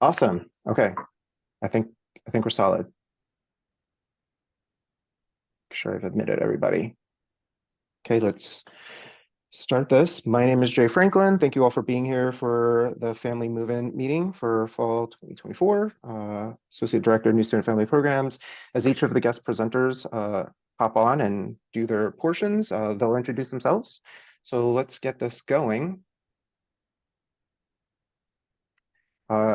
Awesome. Okay. I think I think we're solid. Make sure I've admitted everybody. Okay, let's start this. My name is Jay Franklin. Thank you all for being here for the Family Move-In meeting for fall 2024. Associate Director, New Student Family Programs. As each of the guest presenters hop on and do their portions, they'll introduce themselves. So let's get this going.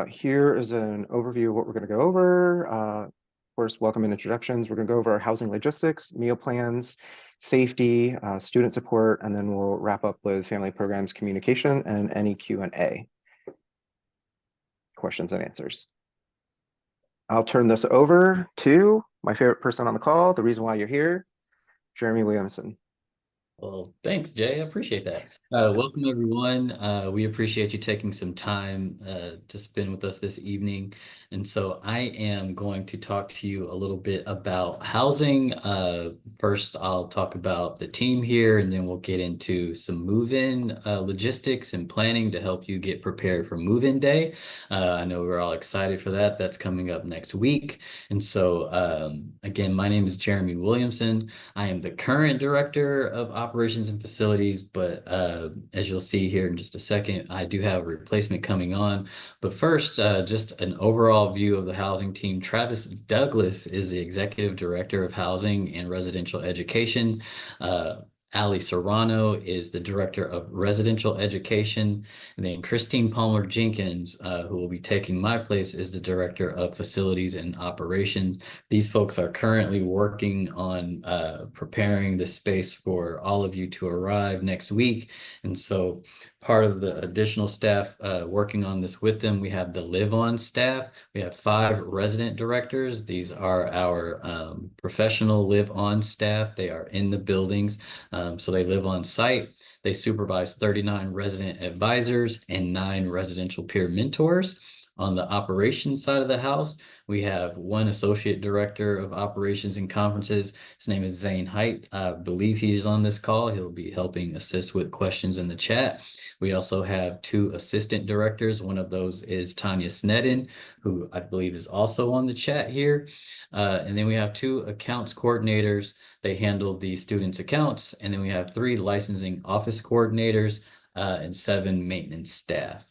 Here is an overview of what we're going to go over. Of course, welcome and introductions. We're going to go over housing logistics, meal plans, safety, student support, and then we'll wrap up with family programs communication and any Q&A, questions and answers. I'll turn this over to my favorite person on the call, the reason why you're here, Jeremy Williamson. Well, thanks, Jay. I appreciate that. Welcome, everyone. We appreciate you taking some time to spend with us this evening. And so I am going to talk to you a little bit about housing. First, I'll talk about the team here, and then we'll get into some move-in logistics and planning to help you get prepared for move-in day. I know we're all excited for that. That's coming up next week. And so, again, my name is Jeremy Williamson. I am the current director of operations and facilities, but as you'll see here in just a second, I do have a replacement coming on. But first, just an overall view of the housing team. Travis Douglas is the executive director of housing and residential education. Ali Serrano is the director of residential education. And then Christine Palmer Jenkins, who will be taking my place, is the director of facilities and operations. These folks are currently working on preparing the space for all of you to arrive next week. And so part of the additional staff working on this with them, we have the live-on staff. We have 5 resident directors. These are our professional live-on staff. They are in the buildings, so they live on site. They supervise 39 resident advisors and 9 residential peer mentors. On the operations side of the house, we have 1 associate director of operations and conferences. His name is Zane Height. I believe he's on this call. He'll be helping assist with questions in the chat. We also have 2 assistant directors. One of those is Tanya Snedden, who I believe is also on the chat here. And then we have 2 accounts coordinators. They handle the students' accounts. And then we have 3 licensing office coordinators and 7 maintenance staff.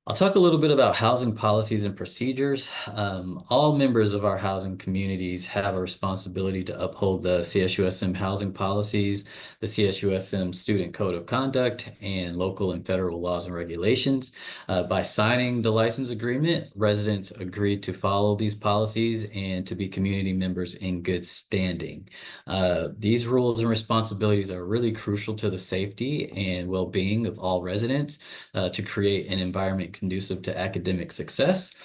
I'll talk a little bit about housing policies and procedures. All members of our housing communities have a responsibility to uphold the CSUSM housing policies, the CSUSM Student Code of Conduct, and local and federal laws and regulations. By signing the license agreement, residents agree to follow these policies and to be community members in good standing. These rules and responsibilities are really crucial to the safety and well-being of all residents to create an environment conducive to academic success.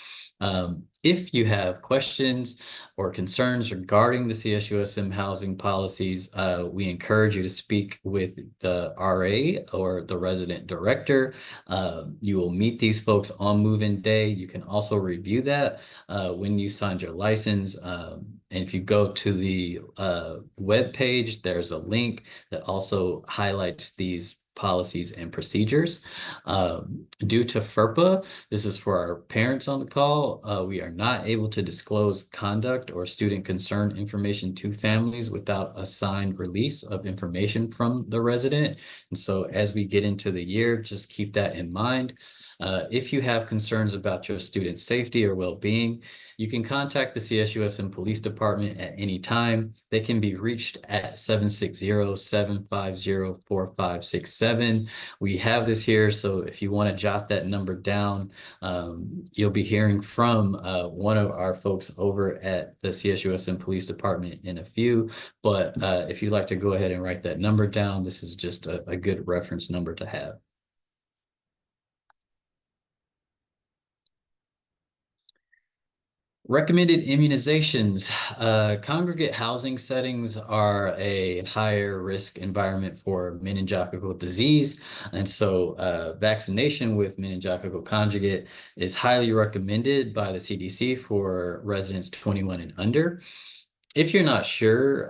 If you have questions or concerns regarding the CSUSM housing policies, we encourage you to speak with the RA or the resident director. You will meet these folks on move-in day. You can also review that when you signed your license. And if you go to the web page, there's a link that also highlights these policies and procedures. Due to FERPA, this is for our parents on the call, we are not able to disclose conduct or student concern information to families without a signed release of information from the resident. And so as we get into the year, just keep that in mind. If you have concerns about your student's safety or well-being, you can contact the CSUSM Police Department at any time. They can be reached at 760-750-4567. We have this here, so if you want to jot that number down, you'll be hearing from one of our folks over at the CSUSM Police Department in a few. But if you'd like to go ahead and write that number down, this is just a good reference number to have. Recommended immunizations. Congregate housing settings are a higher risk environment for meningococcal disease. And so vaccination with meningococcal conjugate is highly recommended by the CDC for residents 21 and under. if you're not sure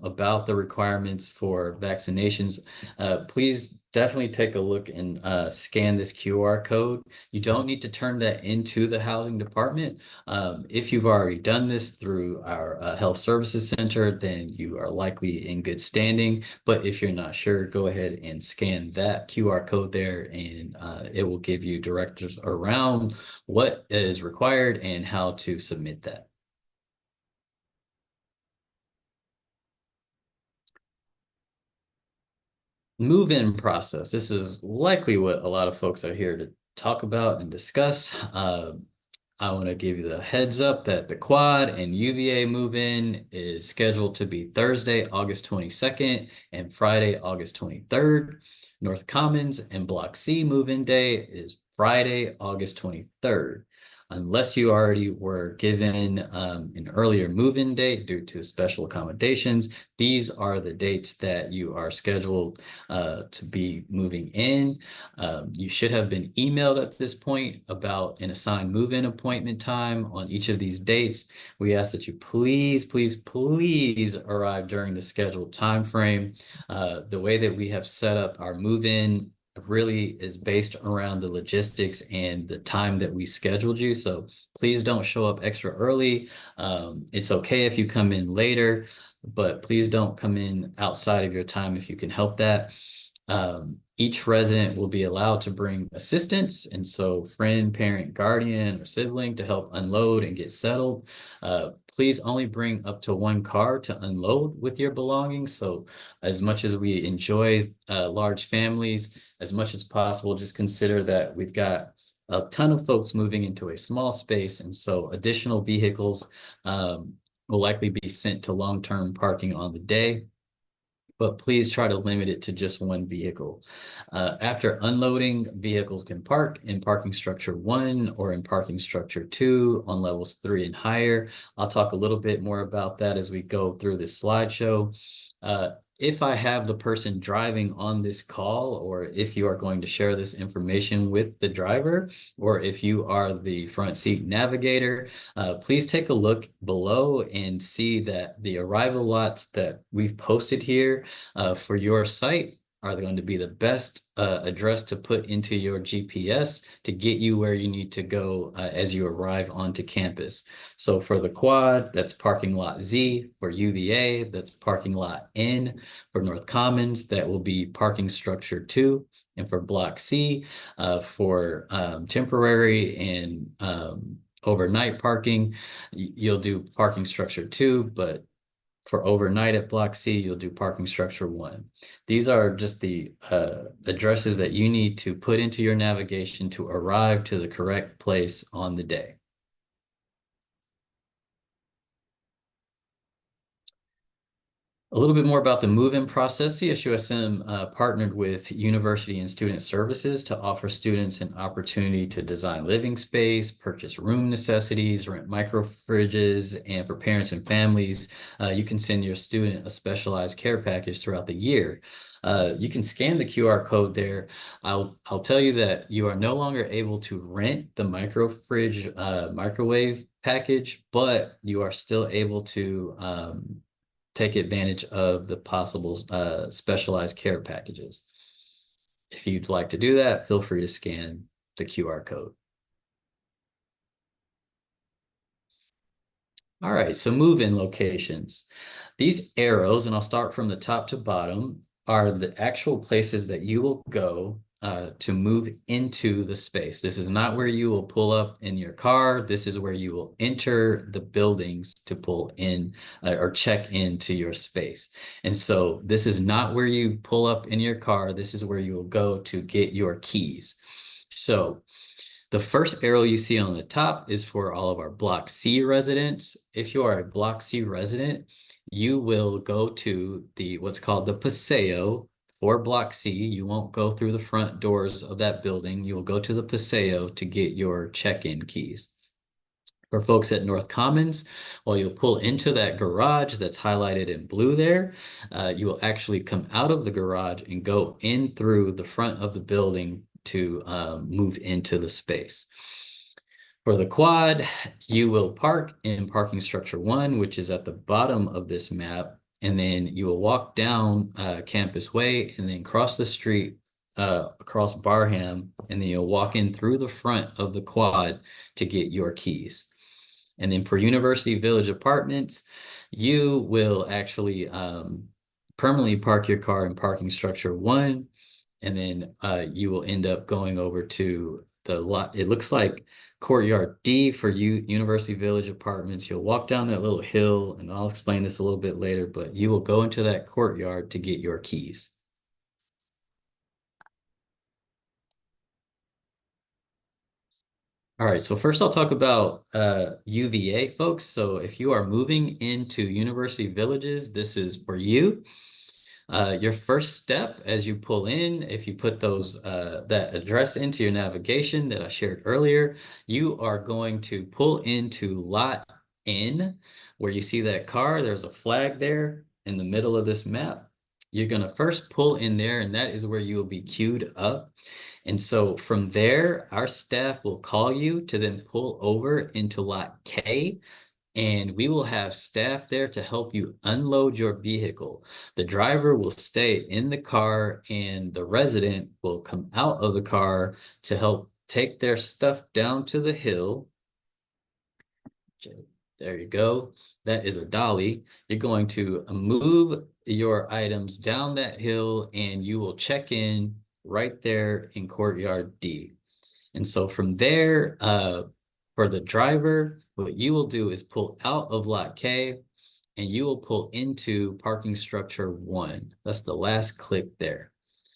about the requirements for vaccinations, please definitely take a look and scan this QR code. You don't need to turn that into the housing department. If you've already done this through our health services center, then you are likely in good standing. But if you're not sure, go ahead and scan that QR code there, and it will give you directives around what is required and how to submit that. Move-in process. This is likely what a lot of folks are here to talk about and discuss. I want to give you the heads up that the quad and UVA move-in is scheduled to be Thursday, August 22nd and Friday, August 23rd. North Commons and Block C move-in day is Friday, August 23rd. Unless you already were given an earlier move-in date due to special accommodations, these are the dates that you are scheduled to be moving in. You should have been emailed at this point about an assigned move-in appointment time on each of these dates. We ask that you please, please, please arrive during the scheduled time frame. The way that we have set up our move-in really is based around the logistics and the time that we scheduled you. So please don't show up extra early. It's okay if you come in later, but please don't come in outside of your time if you can help that. Each resident will be allowed to bring assistants, and so friend, parent, guardian, or sibling to help unload and get settled. Please only bring up to one car to unload with your belongings. So as much as we enjoy large families, as much as possible, just consider that we've got a ton of folks moving into a small space, and so additional vehicles will likely be sent to long-term parking on the day, but please try to limit it to just one vehicle. After unloading, vehicles can park in parking structure 1 or in parking structure 2 on levels 3 and higher. I'll talk a little bit more about that as we go through this slideshow. If I have the person driving on this call, or if you are going to share this information with the driver, or if you are the front seat navigator, please take a look below and see that the arrival lots that we've posted here for your site are going to be the best address to put into your GPS to get you where you need to go as you arrive onto campus. So for the quad, that's parking lot Z. For UVA, that's parking lot N. For North Commons, that will be parking structure 2. And for Block C, for temporary and overnight parking, you'll do parking structure 2, but for overnight at Block C, you'll do parking structure 1. These are just the addresses that you need to put into your navigation to arrive to the correct place on the day. A little bit more about the move-in process. CSUSM partnered with University and Student Services to offer students an opportunity to design living space, purchase room necessities, rent micro fridges, and for parents and families, you can send your student a specialized care package throughout the year. You can scan the QR code there. I'll tell you that you are no longer able to rent the micro fridge microwave package, but you are still able to take advantage of the possible specialized care packages. If you'd like to do that, feel free to scan the QR code. All right, so move-in locations. These arrows, and I'll start from the top to bottom, are the actual places that you will go to move into the space. This is not where you will pull up in your car. This is where you will enter the buildings to pull in or check into your space. And so this is not where you pull up in your car. This is where you will go to get your keys. So the first arrow you see on the top is for all of our Block C residents. If you are a Block C resident, you will go to what's called the Paseo for Block C. You won't go through the front doors of that building. You will go to the Paseo to get your check-in keys. For folks at North Commons, well, you'll pull into that garage that's highlighted in blue there. You will actually come out of the garage and go in through the front of the building to move into the space. For the quad, you will park in parking structure 1, which is at the bottom of this map, and then you will walk down Campus Way and then cross the street across Barham, and then you'll walk in through the front of the quad to get your keys. And then for University Village Apartments, you will actually permanently park your car in parking structure 1, and then you will end up going over to the lot. It looks like Courtyard D for University Village Apartments. You'll walk down that little hill, and I'll explain this a little bit later, but you will go into that courtyard to get your keys. All right, so first I'll talk about UVA folks. So if you are moving into University Villages, this is for you. Your first step as you pull in, if you put that address into your navigation that I shared earlier, you are going to pull into Lot N, where you see that car. There's a flag there in the middle of this map. You're going to first pull in there, and that is where you will be queued up. And so from there, our staff will call you to then pull over into Lot K, and we will have staff there to help you unload your vehicle. The driver will stay in the car, and the resident will come out of the car to help take their stuff down to the hill. There you go. That is a dolly. You're going to move your items down that hill, and you will check in right there in Courtyard D. And so from there, for the driver, what you will do is pull out of Lot K, and you will pull into parking structure 1. That's the last click there.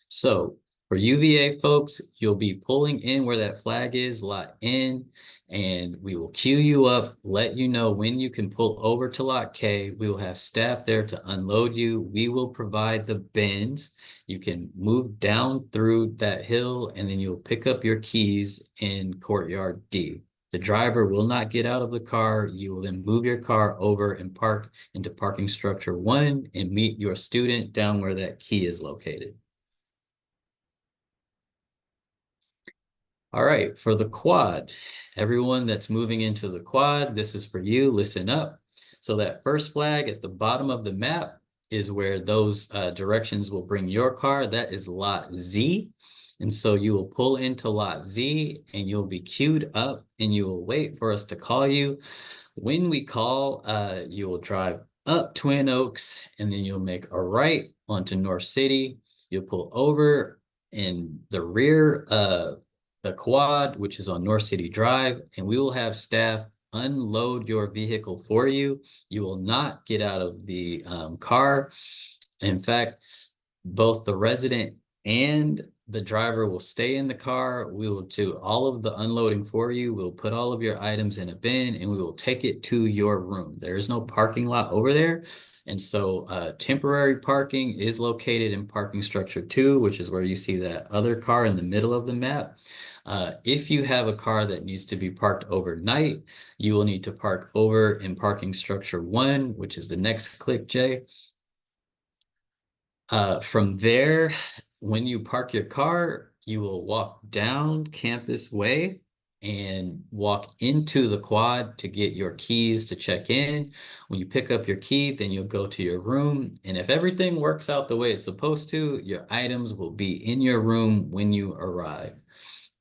So for UVA folks, you'll be pulling in where that flag is, Lot N, and we will queue you up, let you know when you can pull over to Lot K. We will have staff there to unload you. We will provide the bins. You can move down through that hill, and then you'll pick up your keys in Courtyard D. The driver will not get out of the car. You will then move your car over and park into parking structure 1 and meet your student down where that key is located. All right, for the quad, everyone that's moving into the quad, this is for you, listen up. So that first flag at the bottom of the map is where those directions will bring your car. That is Lot Z. And so you will pull into Lot Z, and you'll be queued up, and you will wait for us to call you. When we call, you will drive up Twin Oaks, and then you'll make a right onto North City. You'll pull over in the rear the quad, which is on North City Drive, and we will have staff unload your vehicle for you. You will not get out of the car. In fact, both the resident and the driver will stay in the car. We will do all of the unloading for you. We'll put all of your items in a bin, and we will take it to your room. There is no parking lot over there. And so temporary parking is located in parking structure 2, which is where you see that other car in the middle of the map. If you have a car that needs to be parked overnight, you will need to park over in parking structure 1, which is the next click, Jay. From there, when you park your car, you will walk down Campus Way and walk into the quad to get your keys to check in. When you pick up your key, then you'll go to your room. And if everything works out the way it's supposed to, your items will be in your room when you arrive.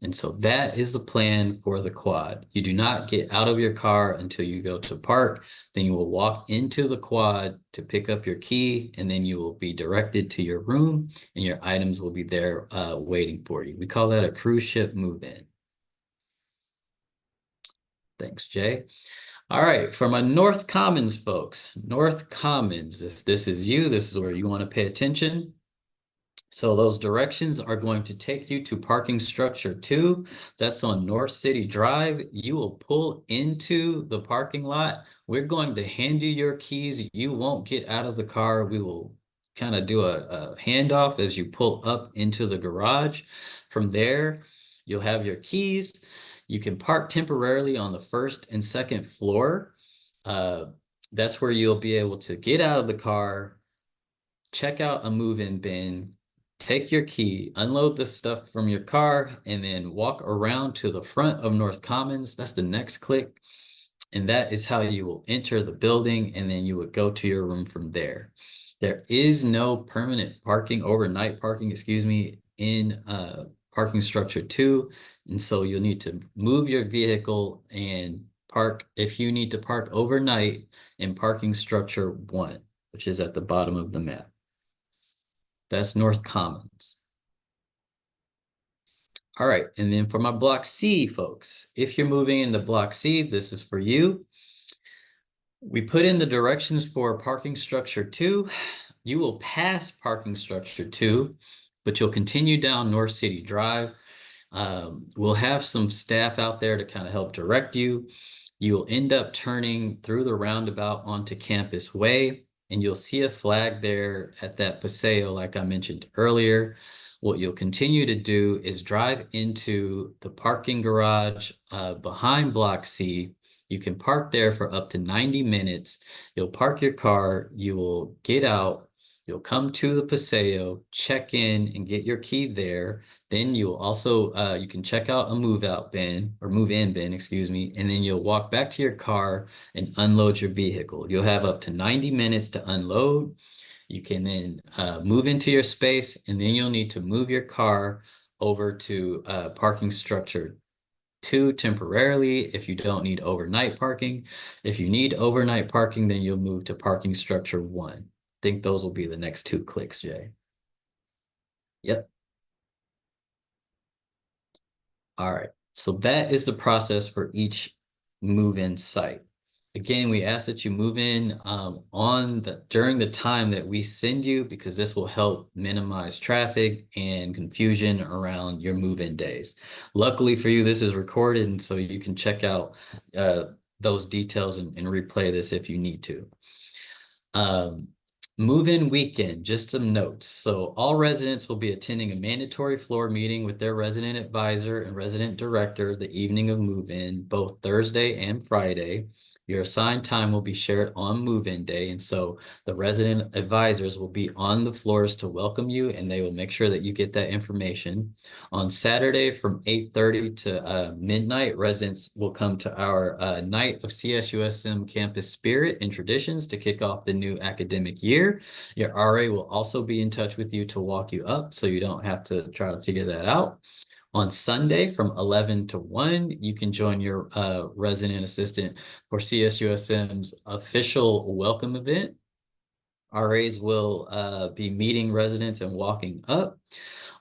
And so that is the plan for the quad. You do not get out of your car until you go to park. Then you will walk into the quad to pick up your key, and then you will be directed to your room, and your items will be there waiting for you. We call that a cruise ship move-in. Thanks, Jay. All right, for my North Commons folks, North Commons, if this is you, this is where you want to pay attention. So those directions are going to take you to parking structure 2. That's on North City Drive. You will pull into the parking lot. We're going to hand you your keys. You won't get out of the car. We will kind of do a handoff as you pull up into the garage. From there, you'll have your keys. You can park temporarily on the 1st and 2nd floor. That's where you'll be able to get out of the car, check out a move-in bin, take your key, unload the stuff from your car, and then walk around to the front of North Commons. That's the next click. And that is how you will enter the building, and then you would go to your room from there. There is no permanent parking, overnight parking, excuse me, in parking structure 2. And so you'll need to move your vehicle and park, if you need to park overnight, in parking structure 1, which is at the bottom of the map. That's North Commons. All right, and then for my Block C folks, if you're moving into Block C, this is for you. We put in the directions for parking structure 2. You will pass parking structure 2, but you'll continue down North City Drive. We'll have some staff out there to kind of help direct you. You'll end up turning through the roundabout onto Campus Way, and you'll see a flag there at that Paseo, like I mentioned earlier. What you'll continue to do is drive into the parking garage behind Block C. You can park there for up to 90 minutes. You'll park your car, you will get out, you'll come to the Paseo, check in and get your key there. Then you'll also, you can check out a move out bin or move in bin, excuse me, and then you'll walk back to your car and unload your vehicle. You'll have up to 90 minutes to unload. You can then move into your space, and then you'll need to move your car over to parking structure 2 temporarily if you don't need overnight parking. If you need overnight parking, then you'll move to parking structure 1. I think those will be the next 2 clicks, Jay. Yep. All right, so that is the process for each move-in site. Again, we ask that you move in during the time that we send you, because this will help minimize traffic and confusion around your move-in days. Luckily for you, this is recorded, and so you can check out those details and replay this if you need to. Move-in weekend, just some notes. So all residents will be attending a mandatory floor meeting with their resident advisor and resident director the evening of move-in, both Thursday and Friday. Your assigned time will be shared on move-in day, and so the resident advisors will be on the floors to welcome you, and they will make sure that you get that information. On Saturday from 8:30 to midnight, residents will come to our night of CSUSM campus spirit and traditions to kick off the new academic year. Your RA will also be in touch with you to walk you up, so you don't have to try to figure that out. On Sunday from 11 to 1, you can join your resident assistant for CSUSM's official welcome event. RAs will be meeting residents and walking up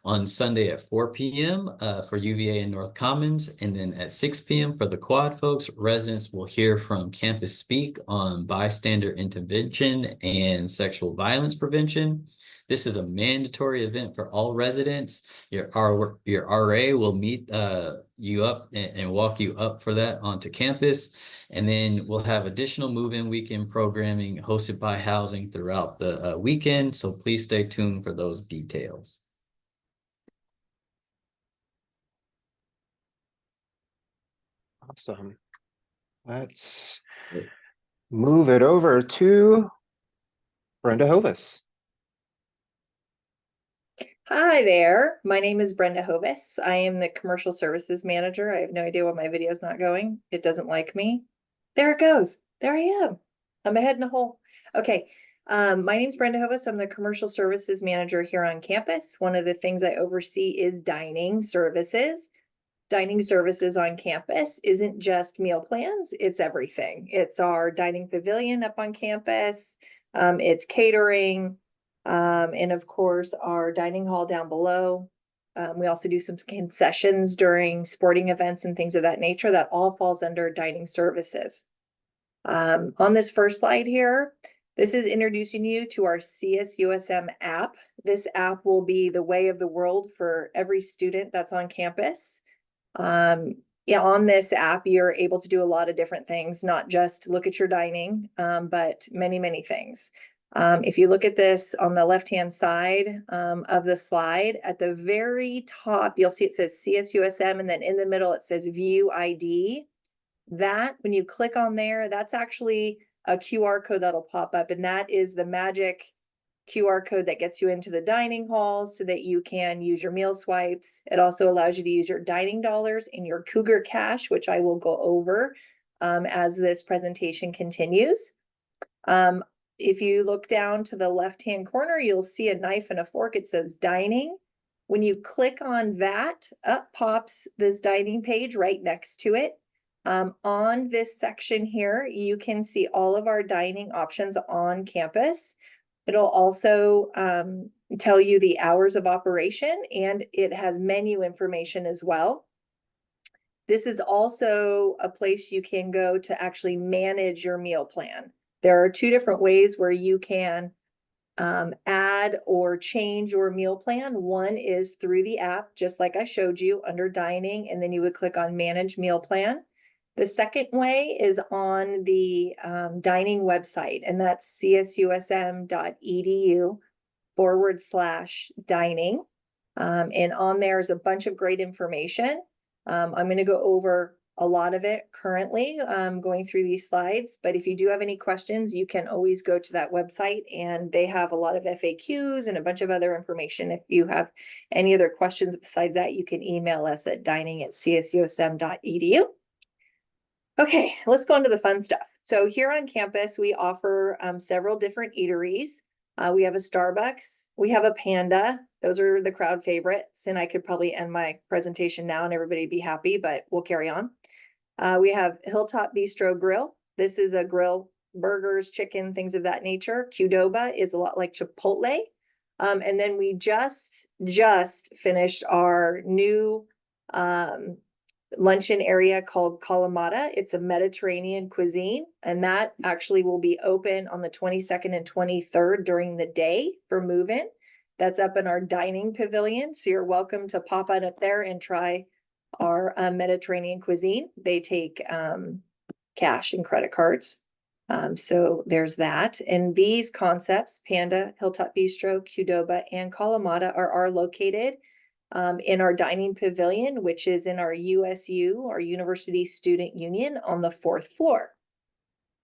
on Sunday at 4 p.m. For UVA and North Commons, and then at 6 p.m. for the quad folks. Residents will hear from Campus Speak on bystander intervention and sexual violence prevention. This is a mandatory event for all residents. Your RA will meet you up and walk you up for that onto campus. And then we'll have additional move-in weekend programming hosted by housing throughout the weekend. So please stay tuned for those details. Awesome. Let's move it over to Brenda Hovis. Hi there, my name is Brenda Hovis. I am the Commercial Services Manager. I have no idea why my video is not going. It doesn't like me. There it goes. There I am. I'm a head in a hole. Okay, my name is Brenda Hovis. I'm the Commercial Services Manager here on campus. One of the things I oversee is dining services. Dining services on campus isn't just meal plans, it's everything. It's our dining pavilion up on campus, it's catering, and of course our dining hall down below. We also do some concessions during sporting events and things of that nature. That all falls under dining services. On this first slide here, this is introducing you to our CSUSM app. This app will be the way of the world for every student that's on campus. Yeah, on this app, you're able to do a lot of different things, not just look at your dining, but many things. If you look at this on the left-hand side of the slide, at the very top, you'll see it says CSUSM, and then in the middle, it says View ID. That, when you click on there, that's actually a QR code that'll pop up, and that is the magic QR code that gets you into the dining hall so that you can use your meal swipes. It also allows you to use your dining dollars and your Cougar Cash, which I will go over as this presentation continues. If you look down to the left-hand corner, you'll see a knife and a fork. It says dining. When you click on that, up pops this dining page right next to it. On this section here, you can see all of our dining options on campus. It'll also tell you the hours of operation, and it has menu information as well. This is also a place you can go to actually manage your meal plan. There are two different ways where you can add or change your meal plan. One is through the app, just like I showed you under dining, and then you would click on manage meal plan. The second way is on the dining website, and that's csusm.edu/dining. And on there is a bunch of great information. I'm going to go over a lot of it currently, going through these slides, but if you do have any questions, you can always go to that website, and they have a lot of FAQs and a bunch of other information. If you have any other questions besides that, you can email us at dining@csusm.edu. Okay, let's go on to the fun stuff. So here on campus, we offer several different eateries. We have a Starbucks, we have a Panda. Those are the crowd favorites, and I could probably end my presentation now and everybody be happy, but we'll carry on. We have Hilltop Bistro Grill. This is a grill, burgers, chicken, things of that nature. Qdoba is a lot like Chipotle. And then we just finished our new luncheon area called Kalamata. It's a Mediterranean cuisine, and that actually will be open on the 22nd and 23rd during the day for move-in. That's up in our dining pavilion, so you're welcome to pop on up there and try our Mediterranean cuisine. They take cash and credit cards. So there's that. And these concepts, Panda, Hilltop Bistro, Qdoba, and Kalamata are located in our dining pavilion, which is in our USU, our University Student Union, on the 4th floor.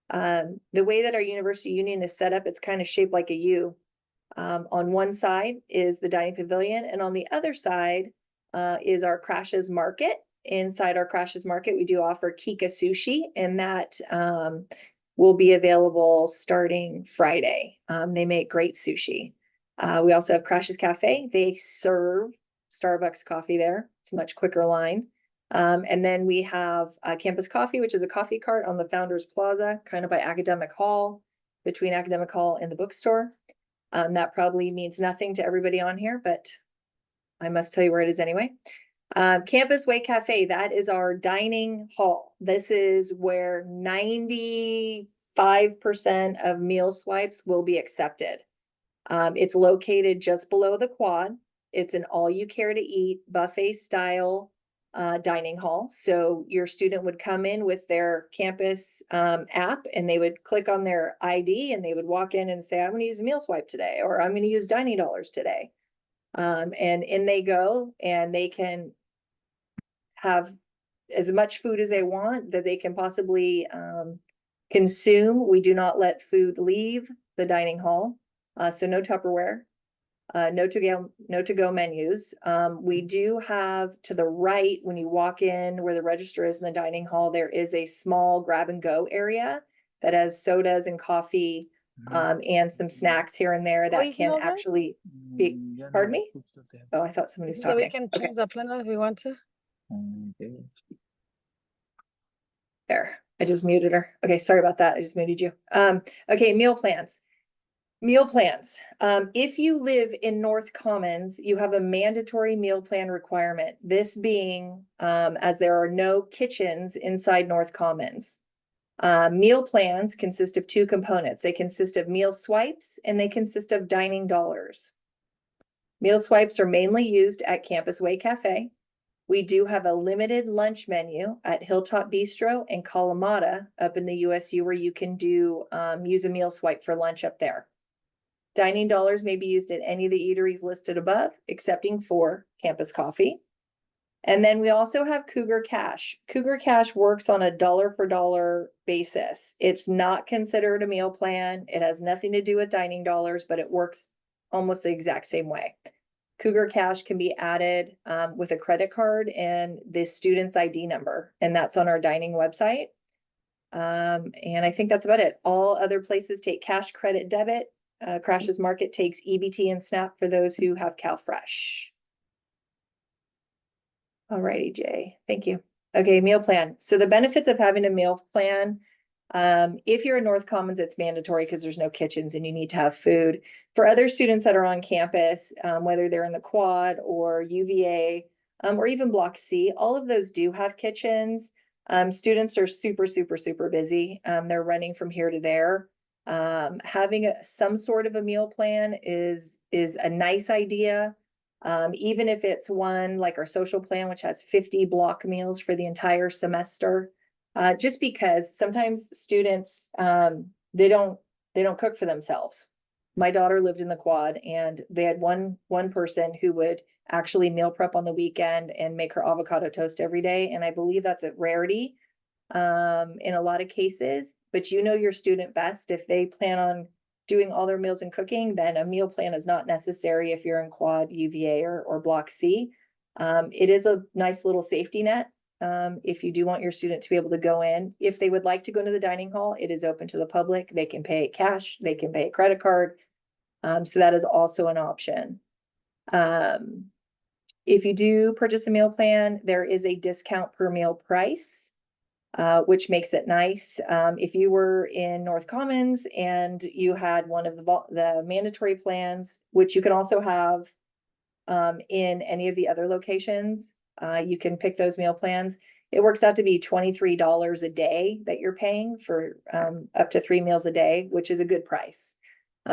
The way that our University Union is set up, it's kind of shaped like a U. On one side is the dining pavilion, and on the other side is our Crashes Market. Inside our Crashes Market, we do offer Kika Sushi, and that will be available starting Friday. They make great sushi. We also have Crashes Cafe. They serve Starbucks coffee there. It's a much quicker line. And then we have Campus Coffee, which is a coffee cart on the Founders Plaza, kind of by Academic Hall, between Academic Hall and the bookstore. That probably means nothing to everybody on here, but I must tell you where it is anyway. Campus Way Cafe, that is our dining hall. This is where 95% of meal swipes will be accepted. It's located just below the quad. It's an all-you-care-to-eat buffet style dining hall. So your student would come in with their campus app, and they would click on their ID, and they would walk in and say, I'm going to use a meal swipe today, or I'm going to use dining dollars today. And in they go, and they can have as much food as they want that they can possibly consume. We do not let food leave the dining hall, so no Tupperware. No to go menus. We do have to the right, when you walk in where the register is in the dining hall, there is a small grab and go area that has sodas and coffee and some snacks here and there that can actually be. Pardon me? Oh, I thought somebody was So talking. we can choose a plan if we want to. There, I just muted her. Okay, sorry about that. I just muted you. Okay, meal plans. Meal plans. If you live in North Commons, you have a mandatory meal plan requirement. This being, as there are no kitchens inside North Commons. Meal plans consist of two components. They consist of meal swipes and they consist of dining dollars. Meal swipes are mainly used at Campus Way Cafe. We do have a limited lunch menu at Hilltop Bistro and Kalamata up in the USU, where you can do use a meal swipe for lunch up there. Dining dollars may be used at any of the eateries listed above, excepting for Campus Coffee. And then we also have Cougar Cash. Cougar Cash works on a dollar for dollar basis. It's not considered a meal plan. It has nothing to do with dining dollars, but it works almost the exact same way. Cougar Cash can be added with a credit card and the student's ID number, and that's on our dining website. And I think that's about it. All other places take cash, credit, debit. Crash's Market takes EBT and SNAP for those who have CalFresh. Alrighty, Jay, thank you. Okay, meal plan. So the benefits of having a meal plan, if you're in North Commons, it's mandatory because there's no kitchens and you need to have food. For other students that are on campus, whether they're in the quad or UVA, or even Block C, all of those do have kitchens. Students are super busy. They're running from here to there. Having some sort of a meal plan is a nice idea. Even if it's one like our social plan, which has 50 block meals for the entire semester, just because sometimes students, they don't cook for themselves. My daughter lived in the quad and they had one person who would actually meal prep on the weekend and make her avocado toast every day. And I believe that's a rarity, in a lot of cases, but you know your student best. If they plan on doing all their meals and cooking, then a meal plan is not necessary if you're in quad, UVA, or Block C. It is a nice little safety net. If you do want your student to be able to go in, if they would like to go into the dining hall, it is open to the public. They can pay cash, they can pay a credit card. So that is also an option. If you do purchase a meal plan, there is a discount per meal price, which makes it nice. If you were in North Commons and you had one of the mandatory plans, which you can also have in any of the other locations, you can pick those meal plans. It works out to be $23 a day that you're paying for up to 3 meals a day, which is a good price.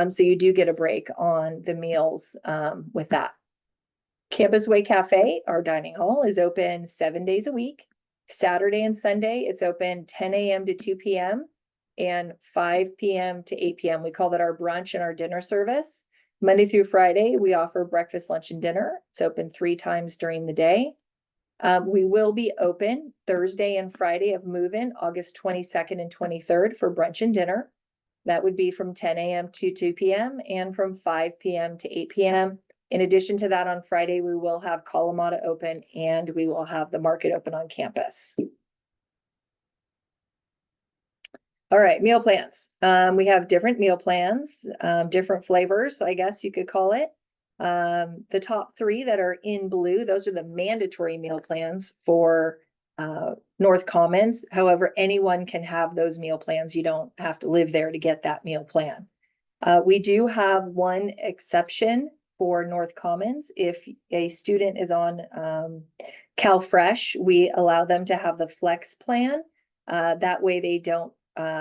So you do get a break on the meals with that. Campus Way Cafe, our dining hall, is open 7 days a week. Saturday and Sunday, it's open 10 a.m. to 2 p.m. and 5 p.m. to 8 p.m. We call that our brunch and our dinner service. Monday through Friday, we offer breakfast, lunch, and dinner. It's open 3 times during the day. We will be open Thursday and Friday of move-in, August 22nd and 23rd for brunch and dinner. That would be from 10 a.m. to 2 p.m. and from 5 p.m. to 8 p.m. In addition to that, on Friday, we will have Kalamata open and we will have the market open on campus. All right, meal plans. We have different meal plans, different flavors, I guess you could call it. The top 3 that are in blue, those are the mandatory meal plans for North Commons. However, anyone can have those meal plans. You don't have to live there to get that meal plan. We do have one exception for North Commons. If a student is on CalFresh, we allow them to have the flex plan. That way they don't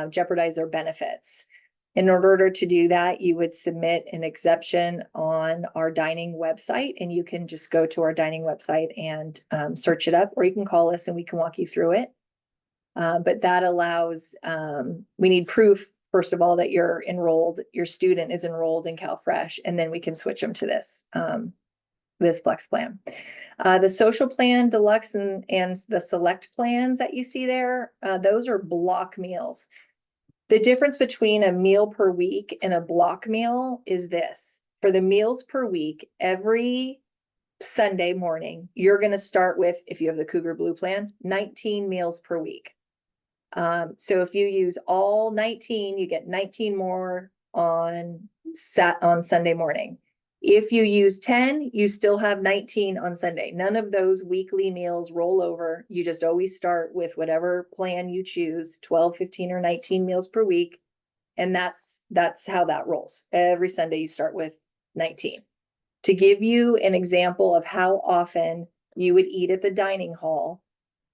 jeopardize their benefits. In order to do that, you would submit an exception on our dining website, and you can just go to our dining website and search it up, or you can call us and we can walk you through it. But that allows, we need proof, first of all, that you're enrolled, your student is enrolled in CalFresh, and then we can switch them to this, this flex plan. The social plan, deluxe, and the select plans that you see there, those are block meals. The difference between a meal per week and a block meal is this. For the meals per week, every Sunday morning, you're going to start with, if you have the Cougar Blue plan, 19 meals per week. So if you use all 19, you get 19 more on Sunday morning. If you use 10, you still have 19 on Sunday. None of those weekly meals roll over. You just always start with whatever plan you choose, 12, 15, or 19 meals per week. And that's how that rolls. Every Sunday you start with 19. To give you an example of how often you would eat at the dining hall,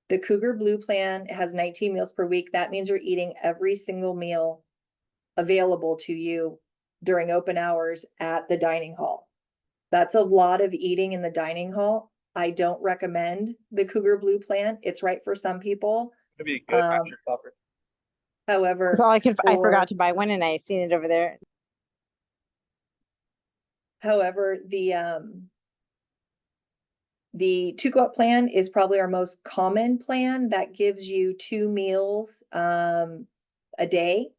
the Cougar Blue plan has 19 meals per week. That means you're eating every single meal available to you during open hours at the dining hall. That's a lot of eating in the dining hall. I don't recommend the Cougar Blue plan. It's right for some people. It'd be good after supper. However, That's all I forgot to buy one and I seen it over there. However, the 2-go-up plan is probably our most common plan that gives you 2 meals a day.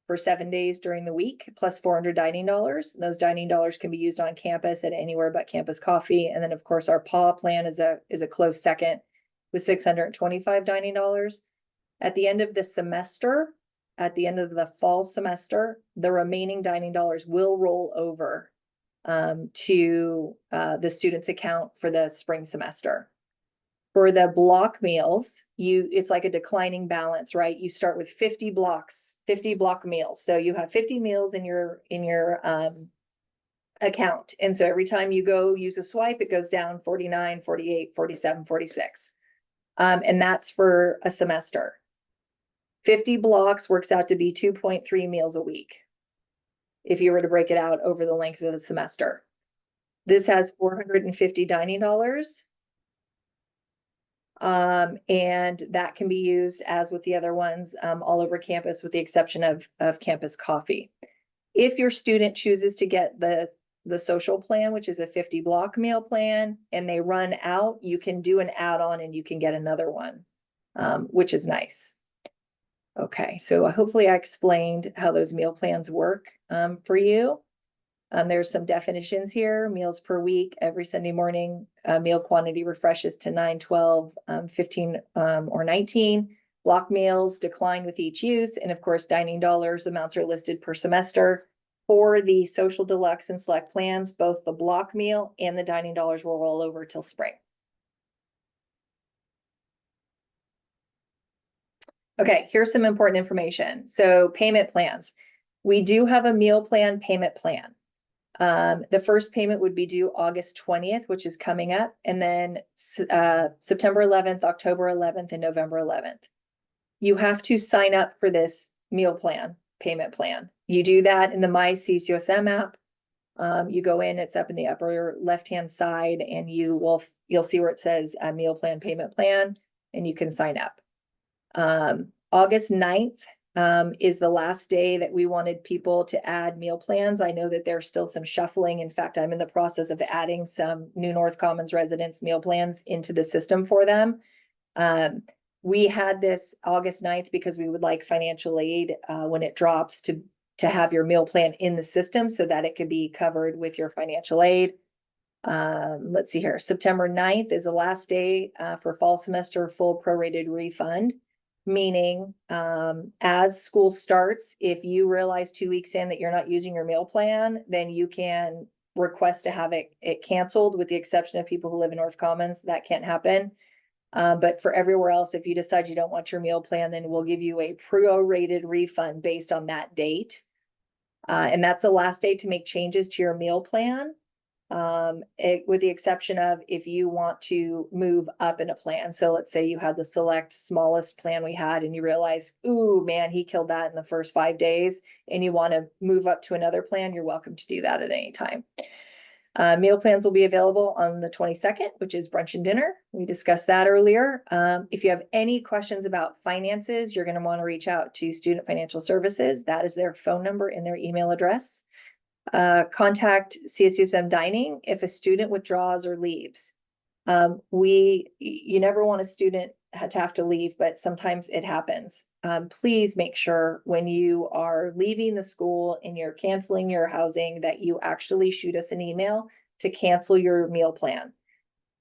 for 7 days during the week, plus $400 dining dollars. Those dining dollars can be used on campus at anywhere but campus coffee. And then of course our PAW plan is a close second with $625 dining dollars. At the end of the semester, at the end of the fall semester, the remaining dining dollars will roll over to the student's account for the spring semester. For the block meals, it's like a declining balance, right? You start with 50 blocks, 50 block meals. So you have 50 meals in your account. And so every time you go use a swipe, it goes down 49, 48, 47, 46. And that's for a semester. 50 blocks works out to be 2.3 meals a week, if you were to break it out over the length of the semester. This has $450 dining dollars. And that can be used as with the other ones all over campus, with the exception of campus coffee. If your student chooses to get the social plan, which is a 50 block meal plan, and they run out, you can do an add-on and you can get another one, which is nice. Okay, so hopefully I explained how those meal plans work for you. There's some definitions here: meals per week, every Sunday morning, meal quantity refreshes to 9, 12, 15, or 19. Block meals decline with each use. And of course, dining dollars amounts are listed per semester. For the social deluxe and select plans, both the block meal and the dining dollars will roll over till spring. Okay, here's some important information. So payment plans. We do have a meal plan payment plan. The first payment would be due August 20th, which is coming up, and then September 11th, October 11th, and November 11th. You have to sign up for this meal plan payment plan. You do that in the My CSUSM app. You go in, it's up in the upper left-hand side, and you'll see where it says meal plan payment plan, and you can sign up. August 9th is the last day that we wanted people to add meal plans. I know that there's still some shuffling. In fact, I'm in the process of adding some new North Commons residents meal plans into the system for them. We had this August 9th because we would like financial aid when it drops to have your meal plan in the system so that it could be covered with your financial aid. Let's see here. September 9th is the last day for fall semester full prorated refund. Meaning, as school starts, if you realize 2 weeks in that you're not using your meal plan, then you can request to have it canceled, with the exception of people who live in North Commons. That can't happen. But for everywhere else, if you decide you don't want your meal plan, then we'll give you a prorated refund based on that date. And that's the last day to make changes to your meal plan. With the exception of if you want to move up in a plan. So let's say you had the select smallest plan we had and you realize, ooh, man, he killed that in the first 5 days, and you want to move up to another plan, you're welcome to do that at any time. Meal plans will be available on the 22nd, which is brunch and dinner. We discussed that earlier. If you have any questions about finances, you're going to want to reach out to Student Financial Services. That is their phone number and their email address. Contact CSUSM Dining if a student withdraws or leaves. You never want a student to have to leave, but sometimes it happens. Please make sure when you are leaving the school and you're canceling your housing that you actually shoot us an email to cancel your meal plan.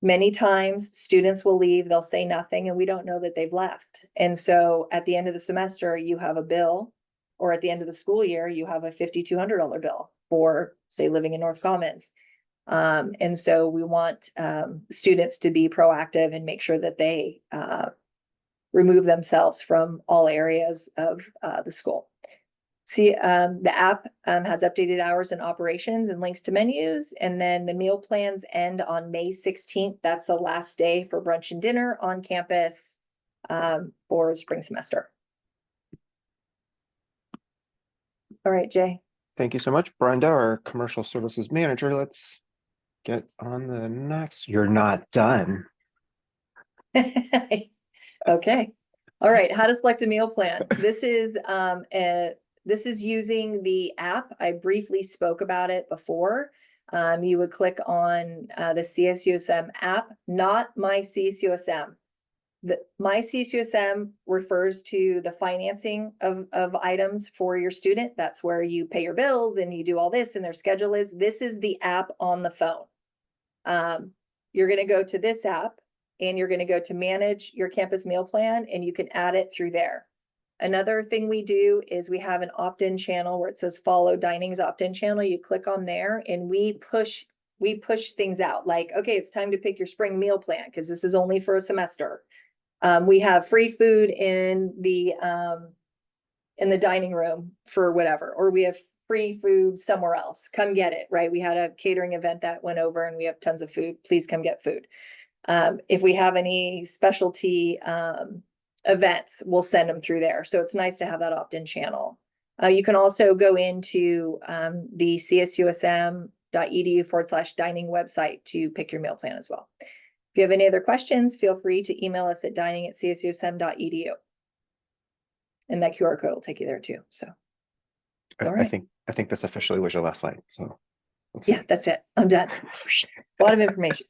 Many times students will leave, they'll say nothing, and we don't know that they've left. And so at the end of the semester, you have a bill, or at the end of the school year, you have a $5,200 bill for, say, living in North Commons. And so we want students to be proactive and make sure that they remove themselves from all areas of the school. See, the app has updated hours and operations and links to menus. And then the meal plans end on May 16th. That's the last day for brunch and dinner on campus for spring semester. All right, Jay. Thank you so much, Brenda, our commercial services manager. Let's get on the next. You're not done. Okay. All right. How to select a meal plan. This is using the app. I briefly spoke about it before. You would click on the CSUSM app, not My CSUSM. my CSUSM refers to the financing of items for your student. That's where you pay your bills and you do all this and their schedule is. This is the app on the phone. You're going to go to this app and you're going to go to manage your campus meal plan and you can add it through there. Another thing we do is we have an opt-in channel where it says follow dining's opt-in channel. You click on there and we push things out like, okay, it's time to pick your spring meal plan because this is only for a semester. We have free food in the dining room for whatever, or we have free food somewhere else. Come get it, right? We had a catering event that went over and we have tons of food. Please come get food. If we have any specialty events, we'll send them through there. So it's nice to have that opt-in channel. You can also go into the csusm.edu/dining website to pick your meal plan as well. If you have any other questions, feel free to email us at dining@csusm.edu. And that QR code will take you there too. So, all right. I think this officially was your last slide. So yeah, that's it. I'm done. A lot of information.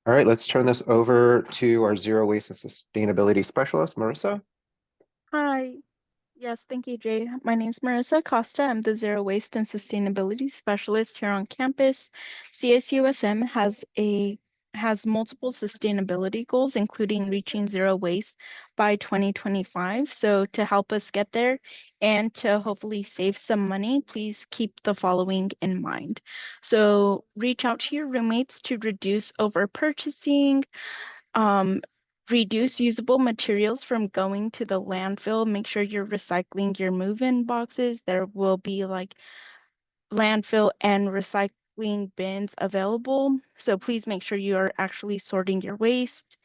All right, let's turn this over to our zero waste and sustainability specialist, Marissa. Hi. Yes, thank you, Jay. My name is Marissa Costa. I'm the Zero Waste and Sustainability Specialist here on campus. CSUSM has multiple sustainability goals, including reaching zero waste by 2025. So to help us get there and to hopefully save some money, please keep the following in mind. So reach out to your roommates to reduce over purchasing, reduce usable materials from going to the landfill. Make sure you're recycling your move-in boxes. There will be like landfill and recycling bins available. So please make sure you are actually sorting your waste.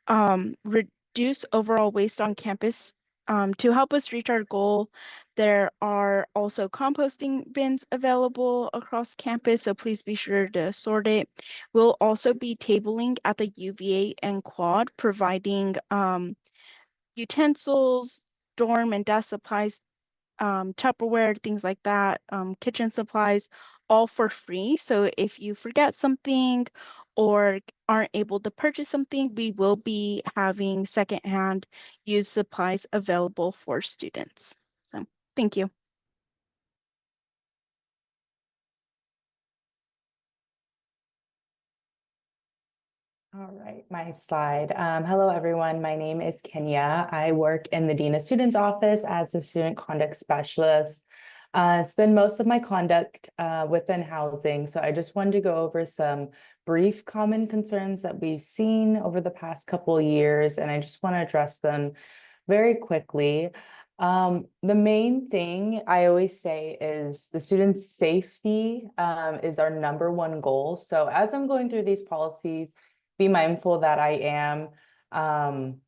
Reduce overall waste on campus. To help us reach our goal, there are also composting bins available across campus, so please be sure to sort it. We'll also be tabling at the UVA and Quad, providing utensils, dorm and desk supplies, Tupperware, things like that, kitchen supplies, all for free. So if you forget something or aren't able to purchase something, we will be having secondhand used supplies available for students. So thank you. All right, my slide. Hello, everyone. My name is Kenya. I work in the Dean of Students office as a student conduct specialist. Spend most of my conduct within housing. So I just wanted to go over some brief common concerns that we've seen over the past couple of years, and I just want to address them very quickly. The main thing I always say is the student's safety is our #1 goal. So as I'm going through these policies, be mindful that I am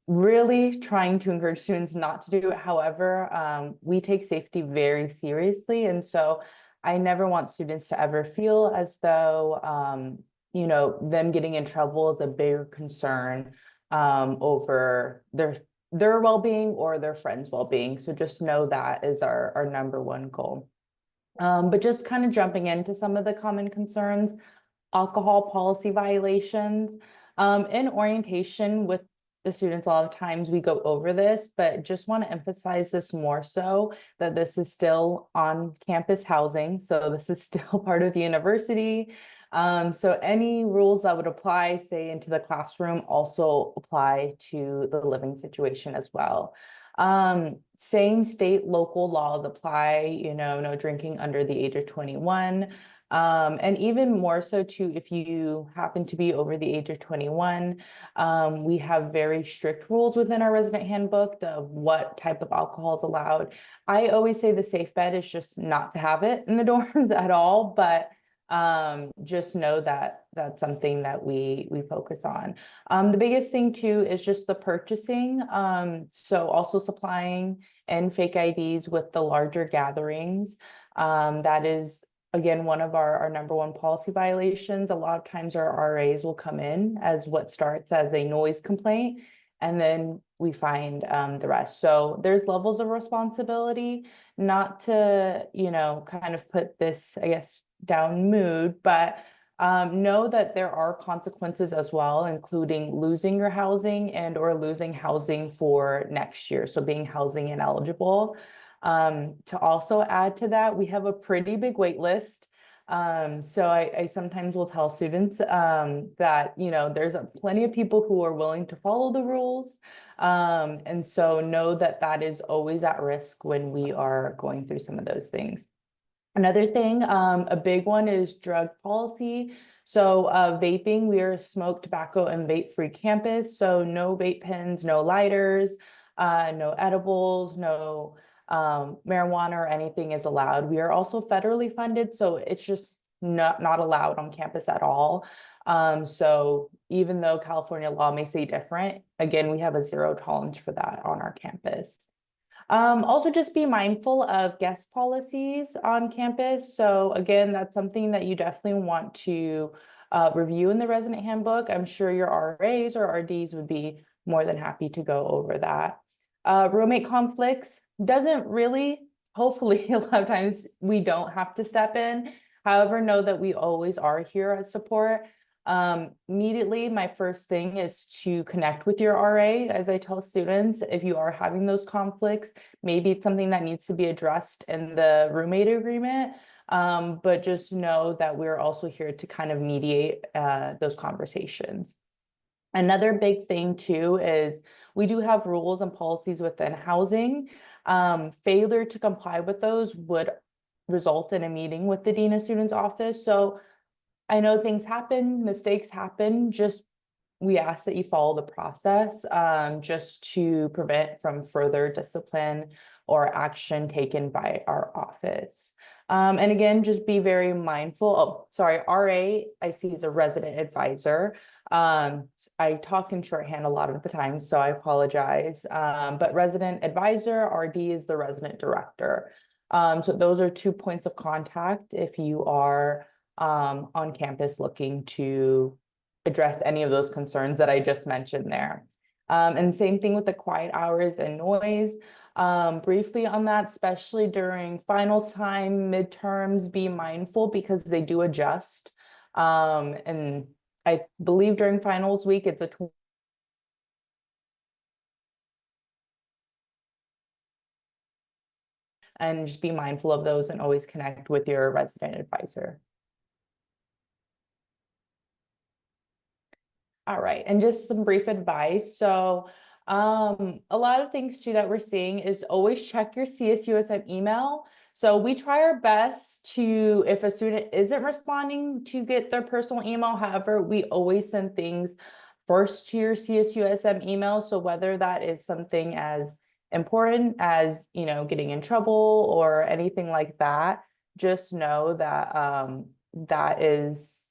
really trying to encourage students not to do it. However, we take safety very seriously. And so I never want students to ever feel as though, you know, them getting in trouble is a bigger concern over their well-being or their friends' well-being. So just know that is our #1 goal. But just kind of jumping into some of the common concerns, alcohol policy violations. In orientation with the students, a lot of times we go over this, but just want to emphasize this more so that this is still on campus housing. So this is still part of the university. So any rules that would apply, say, into the classroom also apply to the living situation as well. Same state, local laws apply, you know, no drinking under the age of 21. And even more so too, if you happen to be over the age of 21, we have very strict rules within our resident handbook of what type of alcohol is allowed. I always say the safe bet is just not to have it in the dorms at all, but just know that that's something that we focus on. The biggest thing too is just the purchasing. So also supplying and fake IDs with the larger gatherings. That is, again, one of our #1 policy violations. A lot of times our RAs will come in as what starts as a noise complaint, and then we find the rest. So there's levels of responsibility, not to, you know, kind of put this, I guess, down mood, but know that there are consequences as well, including losing your housing and or losing housing for next year, so being housing ineligible. To also add to that, we have a pretty big wait list. So I sometimes will tell students that, you know, there's plenty of people who are willing to follow the rules. And so know that that is always at risk when we are going through some of those things. Another thing, a big one is drug policy. So vaping, we are a smoke, tobacco, and vape-free campus. So no vape pens, no lighters, no edibles, no marijuana or anything is allowed. We are also federally funded, so it's just not allowed on campus at all. So even though California law may say different, again, we have a zero tolerance for that on our campus. Also just be mindful of guest policies on campus. So again, that's something that you definitely want to review in the resident handbook. I'm sure your RAs or RDs would be more than happy to go over that. Roommate conflicts doesn't really, hopefully a lot of times we don't have to step in. However, know that we always are here as support. Immediately, my first thing is to connect with your RA. As I tell students, if you are having those conflicts, maybe it's something that needs to be addressed in the roommate agreement. But just know that we're also here to kind of mediate those conversations. Another big thing too is we do have rules and policies within housing. Failure to comply with those would result in a meeting with the Dean of Students office. So I know things happen, mistakes happen, just we ask that you follow the process just to prevent from further discipline or action taken by our office. And again, just be very mindful. Oh, sorry, RA, I see is a resident advisor. I talk in shorthand a lot of the time, so I apologize. But resident advisor, RD is the resident director. So those are 2 points of contact if you are on campus looking to address any of those concerns that I just mentioned there. And same thing with the quiet hours and noise. Briefly on that, especially during finals time, midterms, be mindful because they do adjust. And I believe during finals week, it's a and just be mindful of those and always connect with your resident advisor. All right, and just some brief advice. So a lot of things too that we're seeing is always check your CSUSM email. So we try our best to, if a student isn't responding, to get their personal email. However, we always send things first to your CSUSM email. So whether that is something as important as, you know, getting in trouble or anything like that, just know that that is,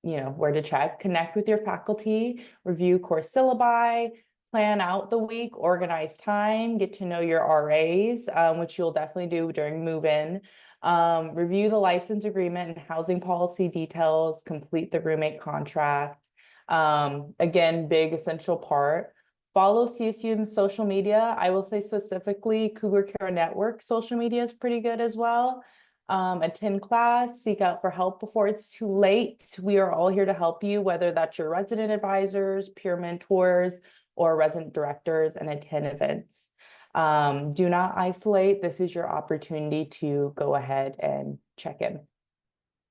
you know, where to check. Connect with your faculty, review course syllabi, plan out the week, organize time, get to know your RAs, which you'll definitely do during move-in. Review the license agreement and housing policy details, complete the roommate contract. Again, big essential part. Follow CSU's social media. I will say specifically Cougar Care Network social media is pretty good as well. Attend class, seek out for help before it's too late. We are all here to help you, whether that's your resident advisors, peer mentors, or resident directors, and attend events. Do not isolate. This is your opportunity to go ahead and check in.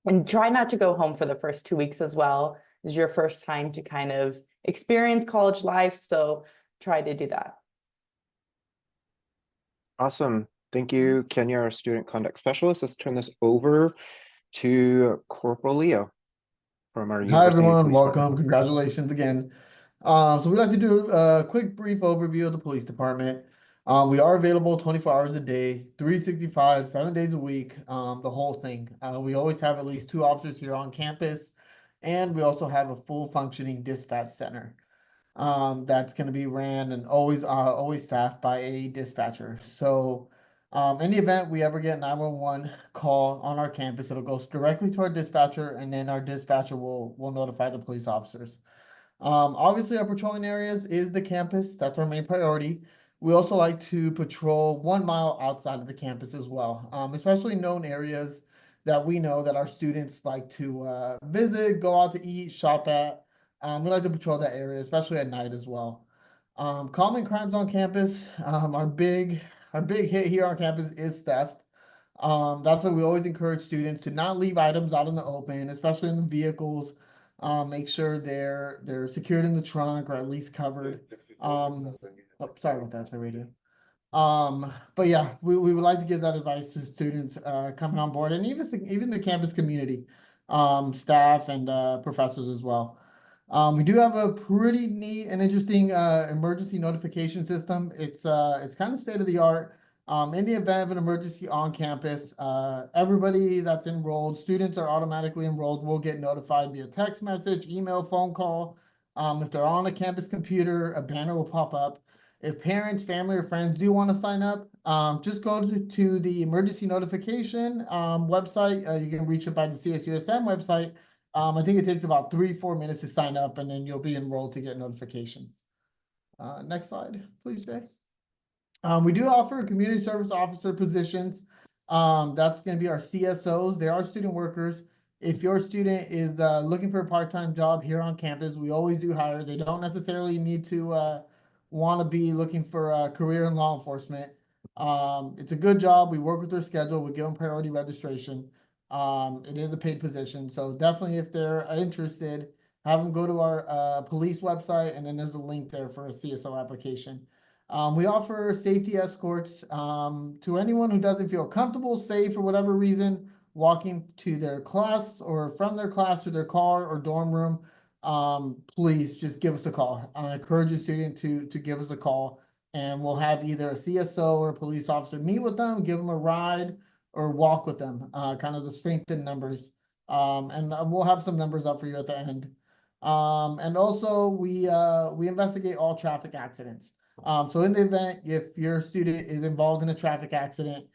And try not to go home for the first 2 weeks as well. This is your first time to kind of experience college life, so try to do that. Awesome. Thank you, Kenya, our student conduct specialist. Let's turn this over to Corporal Leo from our Hi, University everyone. Police Welcome. Department. Congratulations again. So we'd like to do a quick brief overview of the police department. We are available 24 hours a day, 365, 7 days a week, the whole thing. We always have at least 2 officers here on campus, and we also have a full functioning dispatch center. That's going to be ran and always staffed by a dispatcher. So in the event we ever get a 911 call on our campus, it'll go directly to our dispatcher, and then our dispatcher will notify the police officers. Obviously, our patrolling areas is the campus. That's our main priority. We also like to patrol 1 mile outside of the campus as well, especially known areas that we know that our students like to visit, go out to eat, shop at. We like to patrol that area, especially at night as well. Common crimes on campus, our big hit here on campus is theft. That's why we always encourage students to not leave items out in the open, especially in the vehicles. Make sure they're secured in the trunk or at least covered. Oh, sorry about that, it's my radio. But yeah, we would like to give that advice to students coming on board, and even the campus community, staff and professors as well. We do have a pretty neat and interesting emergency notification system. It's kind of state of the art. In the event of an emergency on campus, everybody that's enrolled, students are automatically enrolled, will get notified via text message, email, phone call. If they're on a campus computer, a banner will pop up. If parents, family, or friends do want to sign up, just go to the emergency notification website. You can reach it by the CSUSM website. I think it takes about 3-4 minutes to sign up, and then you'll be enrolled to get notifications. Next slide, please, Jay. We do offer community service officer positions. That's going to be our CSOs. They are student workers. If your student is looking for a part-time job here on campus, we always do hire. They don't necessarily need to want to be looking for a career in law enforcement. It's a good job. We work with their schedule. We give them priority registration. It is a paid position. So definitely, if they're interested, have them go to our police website, and then there's a link there for a CSO application. We offer safety escorts to anyone who doesn't feel comfortable, safe, for whatever reason, walking to their class or from their class to their car or dorm room. Please just give us a call. I encourage a student to give us a call, and we'll have either a CSO or a police officer meet with them, give them a ride, or walk with them, kind of the strength in numbers. And we'll have some numbers up for you at the end. And also we investigate all traffic accidents. So in the event, if your student is involved in a traffic accident,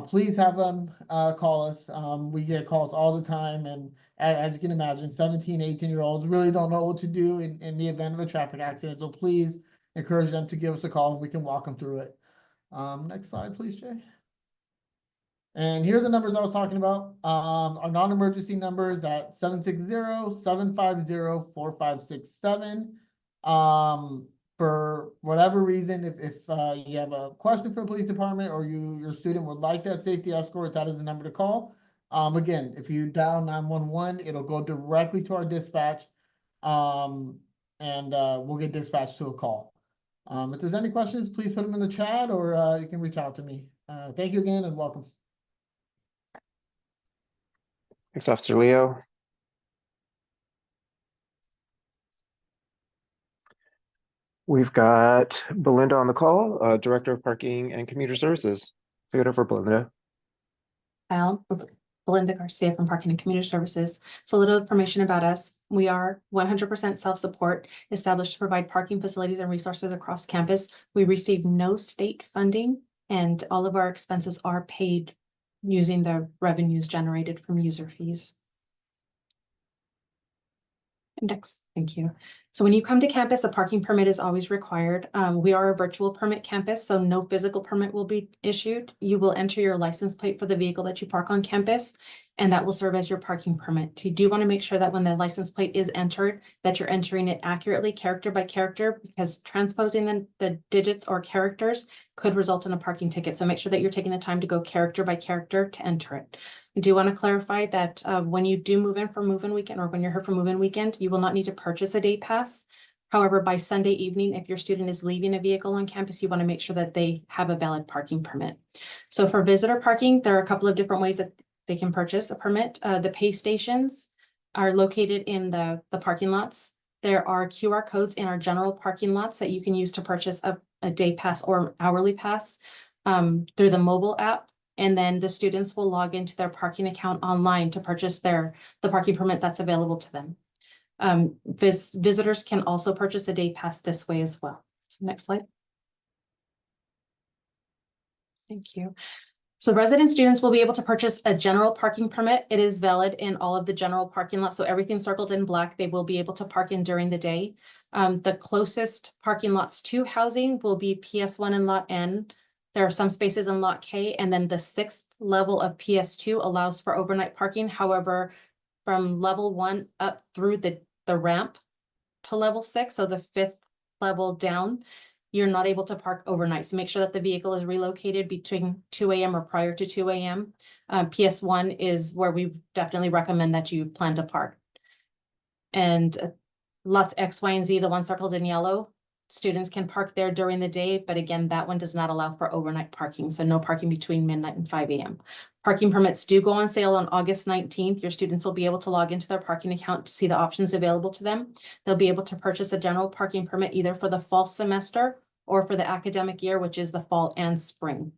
please have them call us. We get calls all the time, and as you can imagine, 17, 18-year-olds really don't know what to do in the event of a traffic accident. So please encourage them to give us a call, and we can walk them through it. Next slide, please, Jay. And here are the numbers I was talking about. Our non-emergency numbers at 760-750-4567. For whatever reason, if you have a question for the police department, or your student would like that safety escort, that is the number to call. Again, if you dial 911, it'll go directly to our dispatch, and we'll get dispatched to a call. If there's any questions, please put them in the chat, or you can reach out to me. Thank you again, and welcome. Thanks, Officer Leo. We've got Belinda on the call, Director of Parking and Commuter Services. Take it over, Belinda. Belinda Garcia from Parking and Commuter Services. So a little information about us. We are 100% self-support, established to provide parking facilities and resources across campus. We receive no state funding, and all of our expenses are paid using the revenues generated from user fees. Next, thank you. So when you come to campus, a parking permit is always required. We are a virtual permit campus, so no physical permit will be issued. You will enter your license plate for the vehicle that you park on campus, and that will serve as your parking permit. You do want to make sure that when the license plate is entered, that you're entering it accurately, character by character, because transposing the digits or characters could result in a parking ticket. So make sure that you're taking the time to go character by character to enter it. I do want to clarify that when you do move in for move-in weekend, or when you're here for move-in weekend, you will not need to purchase a day pass. However, by Sunday evening, if your student is leaving a vehicle on campus, you want to make sure that they have a valid parking permit. So for visitor parking, there are a couple of different ways that they can purchase a permit. The pay stations are located in the parking lots. There are QR codes in our general parking lots that you can use to purchase a day pass or hourly pass through the mobile app. And then the students will log into their parking account online to purchase the parking permit that's available to them. Visitors can also purchase a day pass this way as well. So next slide. Thank you. So resident students will be able to purchase a general parking permit. It is valid in all of the general parking lots. So everything circled in black, they will be able to park in during the day. The closest parking lots to housing will be PS1 and Lot N. There are some spaces in Lot K, and then the 6th level of PS2 allows for overnight parking. However, from level 1 up through the ramp to level 6, so the 5th level down, you're not able to park overnight. So make sure that the vehicle is relocated between 2 a.m. or prior to 2 a.m. PS1 is where we definitely recommend that you plan to park. And lots X, Y, and Z, the one circled in yellow, students can park there during the day, but again, that one does not allow for overnight parking, so no parking between midnight and 5 a.m. Parking permits do go on sale on August 19th. Your students will be able to log into their parking account to see the options available to them. They'll be able to purchase a general parking permit either for the fall semester or for the academic year, which is the fall and spring.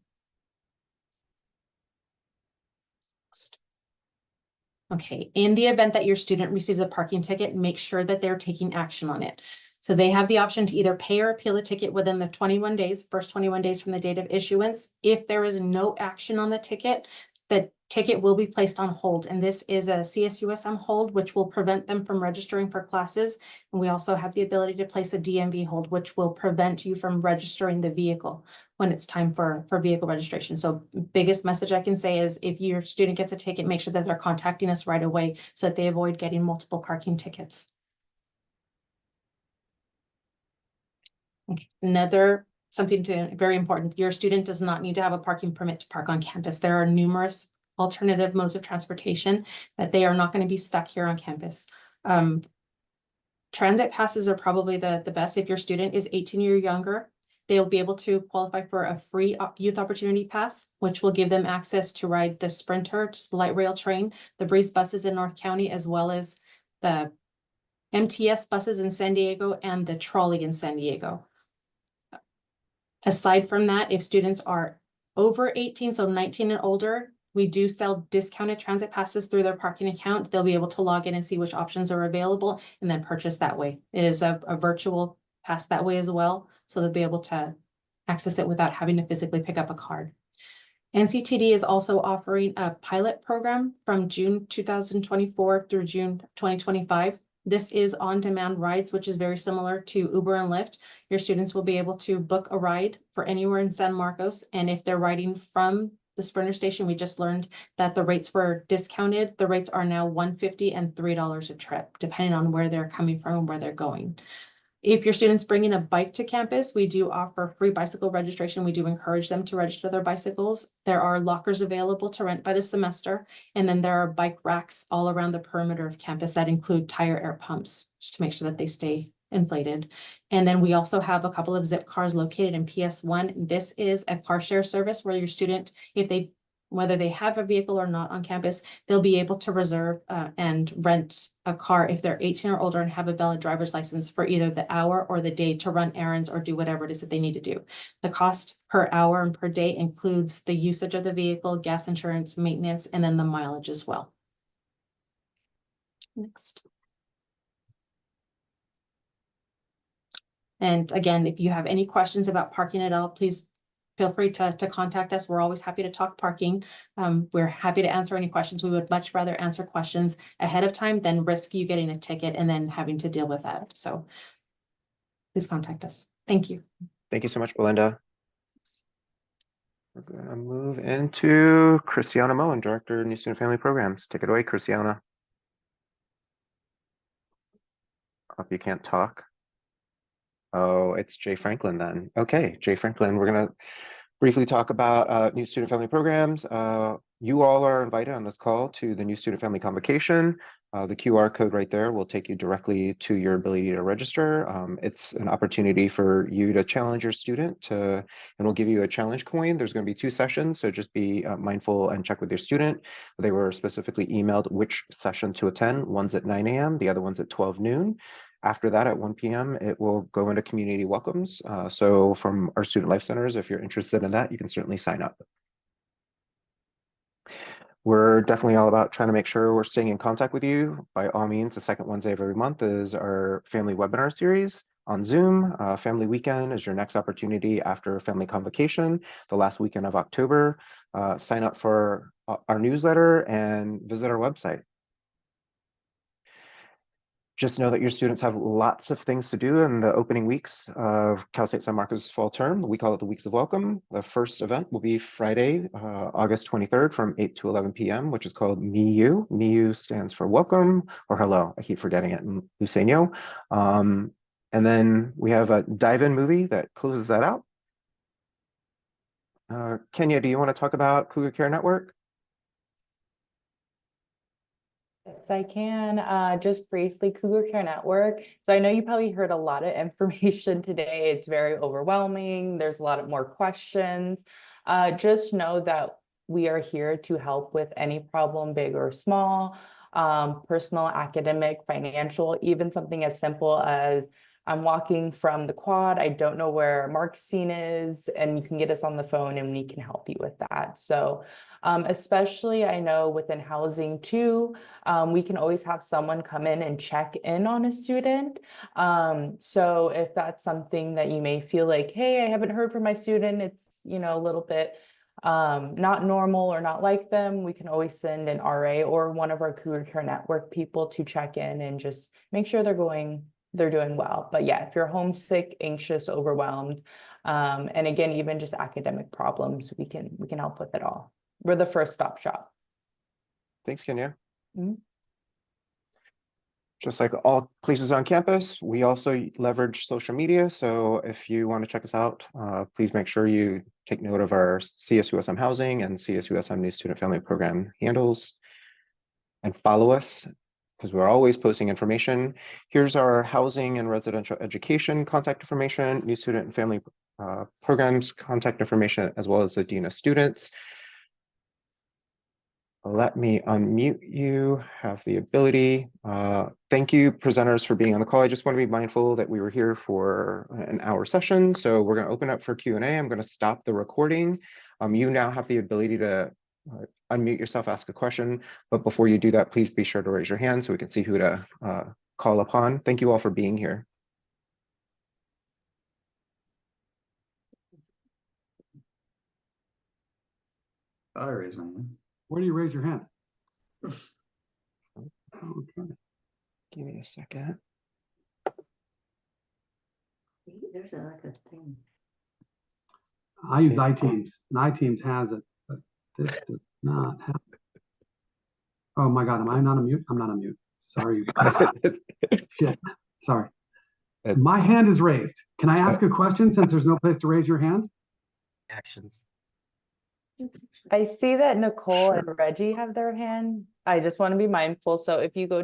Okay, in the event that your student receives a parking ticket, make sure that they're taking action on it. So they have the option to either pay or appeal the ticket within the 21 days, first 21 days from the date of issuance. If there is no action on the ticket will be placed on hold. And this is a CSUSM hold, which will prevent them from registering for classes. And we also have the ability to place a DMV hold, which will prevent you from registering the vehicle when it's time for vehicle registration. So biggest message I can say is if your student gets a ticket, make sure that they're contacting us right away so that they avoid getting multiple parking tickets. Okay. Very important, your student does not need to have a parking permit to park on campus. There are numerous alternative modes of transportation that they are not going to be stuck here on campus. Transit passes are probably the best. If your student is 18 or younger, they'll be able to qualify for a free youth opportunity pass, which will give them access to ride the Sprinter, the light rail train, the Breeze buses in North County, as well as the MTS buses in San Diego and the trolley in San Diego. Aside from that, if students are over 18, so 19 and older, we do sell discounted transit passes through their parking account. They'll be able to log in and see which options are available and then purchase that way. It is a virtual pass that way as well. So they'll be able to access it without having to physically pick up a card. NCTD is also offering a pilot program from June 2024 through June 2025. This is on-demand rides, which is very similar to Uber and Lyft. Your students will be able to book a ride for anywhere in San Marcos. And if they're riding from the Sprinter station, we just learned that the rates were discounted. The rates are now $150 and $3 a trip, depending on where they're coming from and where they're going. If your student's bringing a bike to campus, we do offer free bicycle registration. We do encourage them to register their bicycles. There are lockers available to rent by the semester. And then there are bike racks all around the perimeter of campus that include tire air pumps, just to make sure that they stay inflated. And then we also have a couple of Zip cars located in PS1. This is a car share service where your student, whether they have a vehicle or not on campus, they'll be able to reserve and rent a car if they're 18 or older and have a valid driver's license for either the hour or the day to run errands or do whatever it is that they need to do. The cost per hour and per day includes the usage of the vehicle, gas insurance, maintenance, and then the mileage as well. Next. And again, if you have any questions about parking at all, please feel free to contact us. We're always happy to talk parking. We're happy to answer any questions. We would much rather answer questions ahead of time than risk you getting a ticket and then having to deal with that. So please contact us. Thank you. Thank you so much, Belinda. We're going to move into Christiana Moen, Director of New Student Family Programs. Take it away, Christiana. Hope you can't talk. Oh, it's Jay Franklin then. Okay, Jay Franklin, we're going to briefly talk about New Student Family Programs. You all are invited on this call to the New Student Family Convocation. The QR code right there will take you directly to your ability to register. It's an opportunity for you to challenge your student and we'll give you a challenge coin. There's going to be 2 sessions, so just be mindful and check with your student. They were specifically emailed which session to attend. One's at 9 a.m., the other one's at 12 noon. After that, at 1 p.m., it will go into community welcomes. So from our student life centers, if you're interested in that, you can certainly sign up. We're definitely all about trying to make sure we're staying in contact with you. By all means, the second Wednesday of every month is our family webinar series on Zoom. Family Weekend is your next opportunity after Family Convocation, the last weekend of October. Sign up for our newsletter and visit our website. Just know that your students have lots of things to do in the opening weeks of Cal State San Marcos Fall Term. We call it the Weeks of Welcome. The first event will be Friday, August 23rd from 8 to 11 p.m., which is called MIU. MIU stands for welcome or hello. I keep forgetting it in Luiseño. And then we have a dive-in movie that closes that out. Kenya, do you want to talk about Cougar Care Network? Yes, I can. Just briefly, Cougar Care Network. So I know you probably heard a lot of information today. It's very overwhelming. There's a lot of more questions. Just know that we are here to help with any problem, big or small, personal, academic, financial, even something as simple as I'm walking from the quad. I don't know where Mark's scene is, and you can get us on the phone and we can help you with that. So especially I know within housing too, we can always have someone come in and check in on a student. So if that's something that you may feel like, hey, I haven't heard from my student, it's, you know, a little bit not normal or not like them, we can always send an RA or one of our Cougar Care Network people to check in and just make sure they're doing well. But yeah, if you're homesick, anxious, overwhelmed, and again, even just academic problems, we can help with it all. We're the first stop shop. Thanks, Kenya. Mhm. Just like all places on campus, we also leverage social media. So if you want to check us out, please make sure you take note of our CSUSM Housing and CSUSM New Student Family Program handles and follow us because we're always posting information. Here's our housing and residential education contact information, New Student and Family Programs contact information, as well as the Dean of Students. Let me unmute you, have the ability. Thank you, presenters, for being on the call. I just want to be mindful that we were here for an hour session, so we're going to open up for Q&A. I'm going to stop the recording. You now have the ability to unmute yourself, ask a question, but before you do that, please be sure to raise your hand so we can see who to call upon. Thank you all for being here. I raise my hand. Where do you raise your hand? Okay. Give me a second. There's like a thing. I use iTeams, and iTeams has it, but this does not have it. Oh my God, am I not a mute? I'm not a mute. Sorry, you guys. Shit, sorry. My hand is raised. Can I ask a question since there's no place to raise your hand? Actions. I see that Nicole Sure. and Reggie have their hand. I just want to be mindful. So if you go